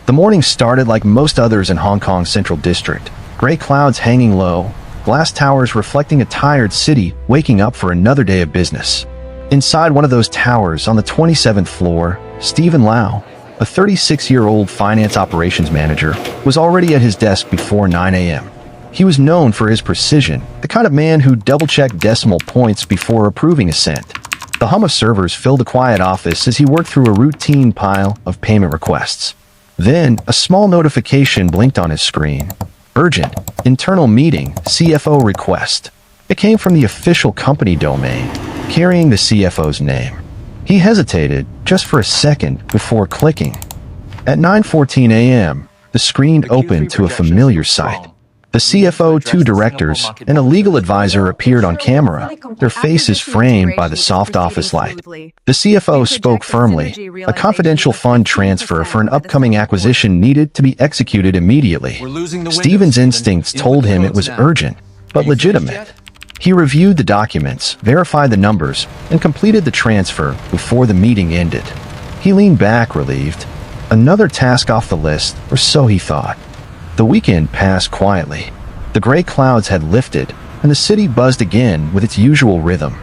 The morning started like most others in Hong Kong's Central District. Gray clouds hanging low, glass towers reflecting a tired city waking up for another day of business. Inside one of those towers, on the 27th floor, Stephen Lau, a 36-year-old finance operations manager, was already at his desk before 9 a.m. He was known for his precision, the kind of man who double-checked decimal points before approving a cent. The hum of servers filled the quiet office as he worked through a routine pile of payment requests. Then, a small notification blinked on his screen. Urgent, internal meeting, CFO request. It came from the official company domain, carrying the CFO's name. He hesitated just for a second before clicking. At 9:14 a.m., the screen opened to a familiar sight. The CFO, two directors, and a legal advisor appeared on camera, their faces framed by the soft office light. The CFO spoke firmly. A confidential fund transfer for an upcoming acquisition needed to be executed immediately. Stephen's instincts told him it was urgent, but legitimate. He reviewed the documents, verified the numbers, and completed the transfer before the meeting ended. He leaned back, relieved. Another task off the list, or so he thought. The weekend passed quietly. The gray clouds had lifted, and the city buzzed again with its usual rhythm.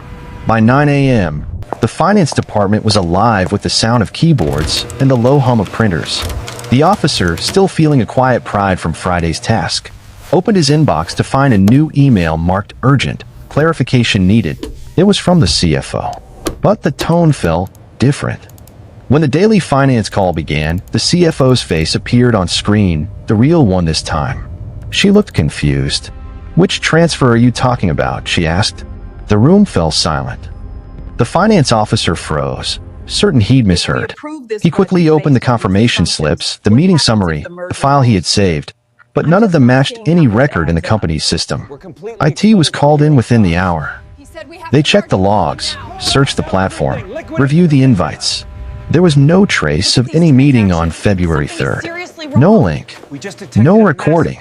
By 9 a.m., the finance department was alive with the sound of keyboards and the low hum of printers. The officer, still feeling a quiet pride from Friday's task, opened his inbox to find a new email marked urgent, clarification needed. It was from the CFO. But the tone felt different. When the daily finance call began, the CFO's face appeared on screen, the real one this time. She looked confused. "Which transfer are you talking about?" she asked. The room fell silent. The finance officer froze, certain he'd misheard. He quickly opened the confirmation slips, the meeting summary, the file he had saved, but none of them matched any record in the company's system. IT was called in within the hour. They checked the logs, searched the platform, reviewed the invites. There was no trace of any meeting on February 3rd. No link, no recording,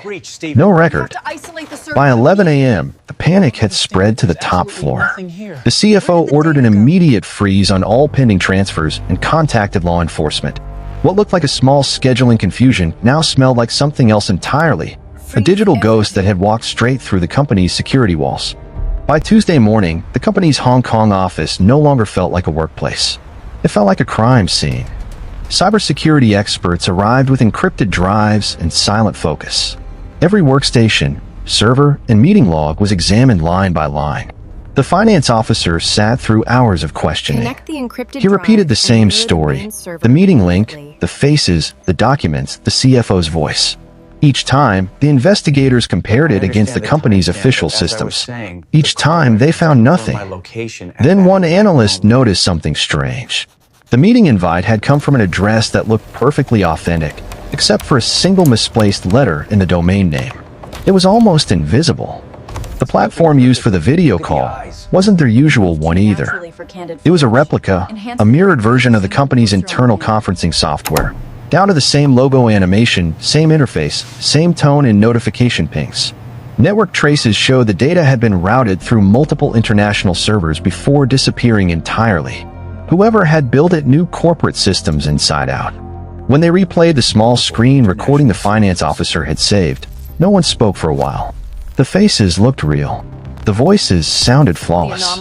no record. By 11 a.m., the panic had spread to the top floor. The CFO ordered an immediate freeze on all pending transfers and contacted law enforcement. What looked like a small scheduling confusion now smelled like something else entirely, a digital ghost that had walked straight through the company's security walls. By Tuesday morning, the company's Hong Kong office no longer felt like a workplace. It felt like a crime scene. Cybersecurity experts arrived with encrypted drives and silent focus. Every workstation, server, and meeting log was examined line by line. The finance officer sat through hours of questioning. He repeated the same story, the meeting link, the faces, the documents, the CFO's voice. Each time, the investigators compared it against the company's official systems. Each time, they found nothing. Then one analyst noticed something strange. The meeting invite had come from an address that looked perfectly authentic, except for a single misplaced letter in the domain name. It was almost invisible. The platform used for the video call wasn't their usual one either. It was a replica, a mirrored version of the company's internal conferencing software, down to the same logo animation, same interface, same tone and notification pings. Network traces showed the data had been routed through multiple international servers before disappearing entirely. Whoever had built it knew corporate systems inside out. When they replayed the small screen recording the finance officer had saved, no one spoke for a while. The faces looked real. The voices sounded flawless.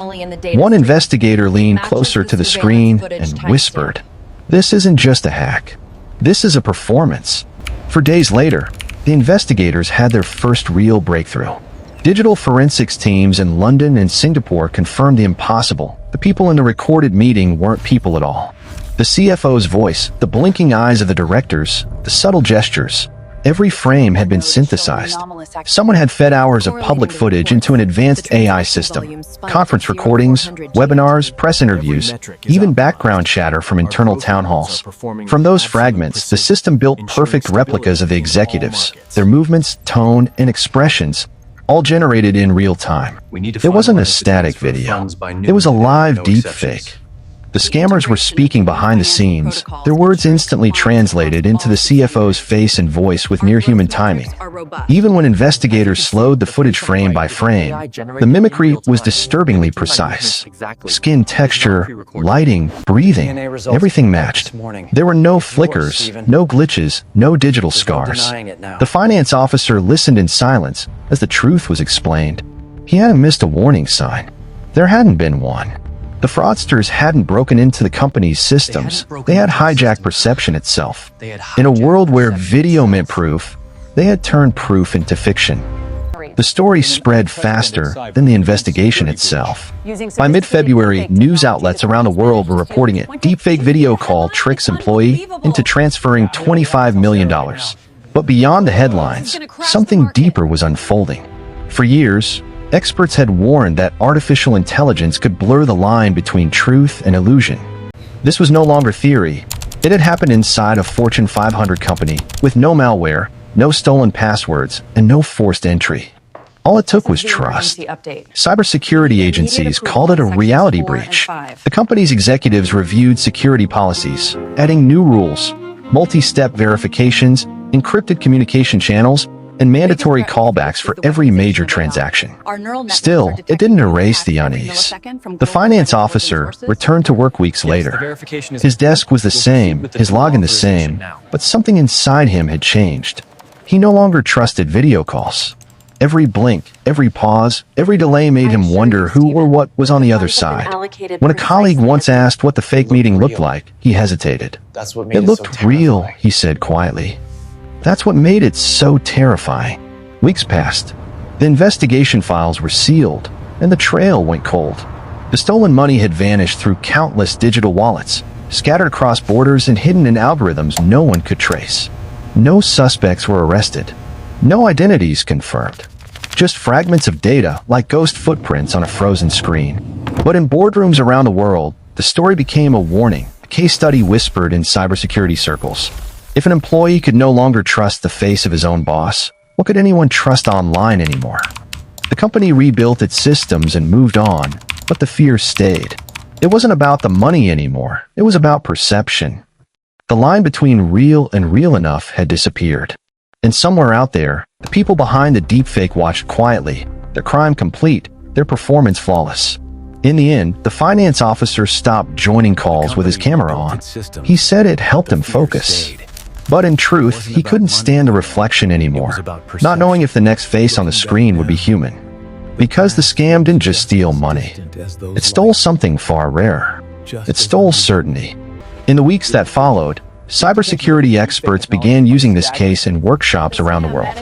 One investigator leaned closer to the screen and whispered, "This isn't just a hack. This is a performance." For days later, the investigators had their first real breakthrough. Digital forensics teams in London and Singapore confirmed the impossible. The people in the recorded meeting weren't people at all. The CFO's voice, the blinking eyes of the directors, the subtle gestures, every frame had been synthesized. Someone had fed hours of public footage into an advanced AI system. Conference recordings, webinars, press interviews, even background chatter from internal town halls. From those fragments, the system built perfect replicas of the executives, their movements, tone, and expressions, all generated in real time. It wasn't a static video. It was a live deepfake. The scammers were speaking behind the scenes, their words instantly translated into the CFO's face and voice with near-human timing. Even when investigators slowed the footage frame by frame, the mimicry was disturbingly precise. Skin texture, lighting, breathing, everything matched. There were no flickers, no glitches, no digital scars. The finance officer listened in silence as the truth was explained. He hadn't missed a warning sign. There hadn't been one. The fraudsters hadn't broken into the company's systems. They had hijacked perception itself. In a world where video meant proof, they had turned proof into fiction. The story spread faster than the investigation itself. By mid-February, news outlets around the world were reporting it. Deepfake video call tricks employee into transferring $25 million. But beyond the headlines, something deeper was unfolding. For years, experts had warned that artificial intelligence could blur the line between truth and illusion. This was no longer theory. It had happened inside a Fortune 500 company, with no malware, no stolen passwords, and no forced entry. All it took was trust. Cybersecurity agencies called it a reality breach. The company's executives reviewed security policies, adding new rules, multi-step verifications, encrypted communication channels, and mandatory callbacks for every major transaction. Still, it didn't erase the unease. The finance officer returned to work weeks later. His desk was the same, his login the same, but something inside him had changed. He no longer trusted video calls. Every blink, every pause, every delay made him wonder who or what was on the other side. When a colleague once asked what the fake meeting looked like, he hesitated. "It looked real," he said quietly. That's what made it so terrifying. Weeks passed. The investigation files were sealed, and the trail went cold. The stolen money had vanished through countless digital wallets, scattered across borders and hidden in algorithms no one could trace. No suspects were arrested. No identities confirmed. Just fragments of data like ghost footprints on a frozen screen. But in boardrooms around the world, the story became a warning, a case study whispered in cybersecurity circles. If an employee could no longer trust the face of his own boss, what could anyone trust online anymore? The company rebuilt its systems and moved on, but the fear stayed. It wasn't about the money anymore. It was about perception. The line between real and real enough had disappeared. And somewhere out there, the people behind the deepfake watched quietly, their crime complete, their performance flawless. In the end, the finance officer stopped joining calls with his camera on. He said it helped him focus. But in truth, he couldn't stand the reflection anymore, not knowing if the next face on the screen would be human. Because the scam didn't just steal money. It stole something far rarer. It stole certainty. In the weeks that followed, cybersecurity experts began using this case in workshops around the world.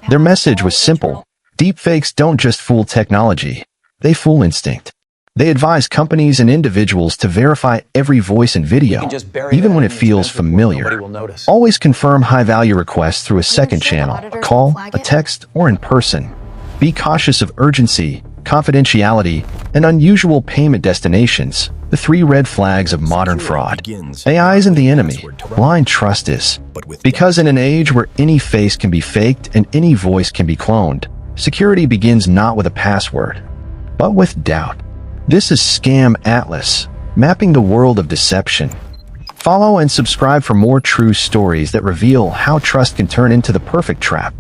Their message was simple. Deepfakes don't just fool technology, they fool instinct. They advise companies and individuals to verify every voice and video, even when it feels familiar. Always confirm high-value requests through a second channel, a call, a text, or in person. Be cautious of urgency, confidentiality, and unusual payment destinations, the three red flags of modern fraud. AI isn't the enemy, blind trust is. Because in an age where any face can be faked and any voice can be cloned, security begins not with a password, but with doubt. This is Scam Atlas, mapping the world of deception. Follow and subscribe for more true stories that reveal how trust can turn into the perfect trap.